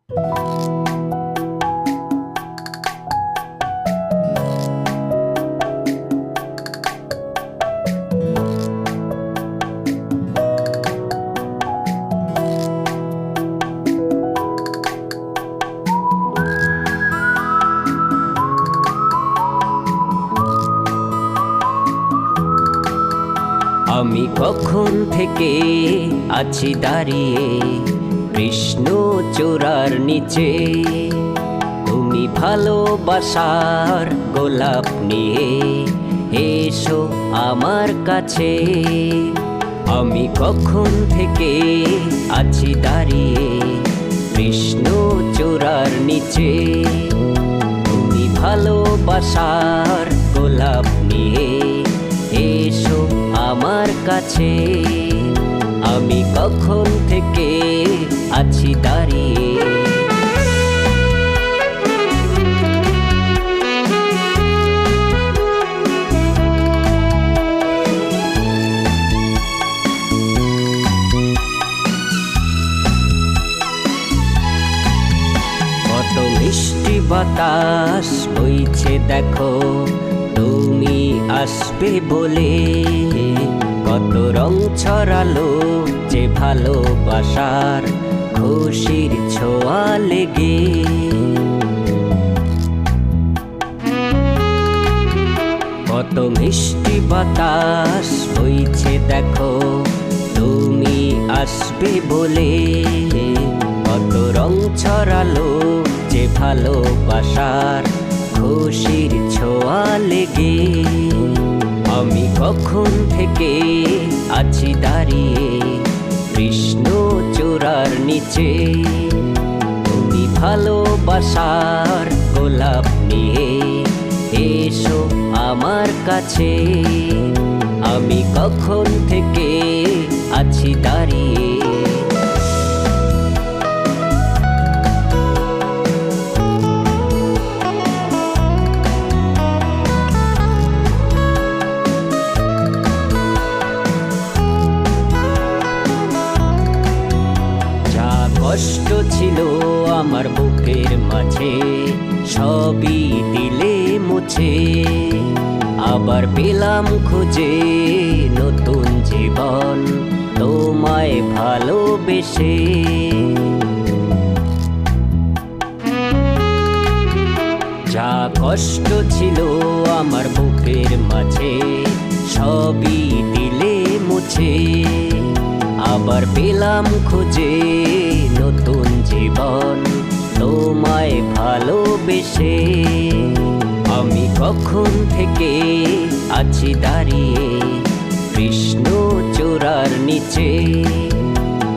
আমি কখন থেকে আছি দাঁড়িয়ে কৃষ্ণ চূড়ার নিচে, তুমি ভালোবাসার গোলাপ নিয়ে এসো আমার কাছে। আমি কখন থেকে আছি দাঁড়িয়ে কৃষ্ণ চূড়ার নিচে, তুমি ভালোবাসার গোলাপ নিয়ে এসো আমার কাছে। আমি কখন থেকে আছি দাঁড়িয়ে, কত মিষ্টি বাতাস বইছে দেখো তুমি আসবে বলে, কত রং ছড়ালো যে ভালোবাসার খুশির ছোঁয়া লেগে। কত মিষ্টি বাতাস বইছে দেখো তুমি আসবে বলে, কত রং ছড়ালো যে ভালোবাসার খুশির ছোঁয়া লেগে। আমি কখন থেকে আছি দাঁড়িয়ে কৃষ্ণ চূড়ার নিচে, তুমি ভালোবাসার গোলাপ নিয়ে এসো আমার কাছে। আমি কখন থেকে আছি দাঁড়িয়ে, কষ্ট ছিল আমার বুকের মাঝে সবই দিলে মুছে, আবার পেলাম খুঁজে নতুন জীবন তোমায় ভালোবেসে। যা কষ্ট ছিল আমার বুকের মাঝে সবই দিলে মুছে, আবার পেলাম খুঁজে নতুন জীবন তোমায় ভালোবেসে। আমি কখন থেকে আছি দাঁড়িয়ে কৃষ্ণ চূড়ার নিচে,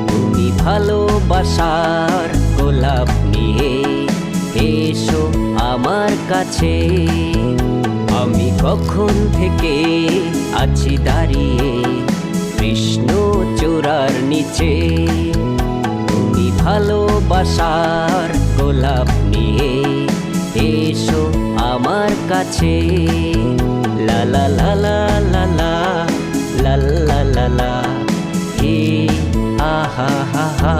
তুমি ভালোবাসার গোলাপ নিয়ে এসো আমার কাছে। আমি কখন থেকে আছি দাঁড়িয়ে কৃষ্ণ চূড়ার নিচে, তুমি ভালোবাসার গোলাপ নিয়ে এসো আমার কাছে। লা লা লা লা লা লা লা লা লা লা, হে আহা হা হা।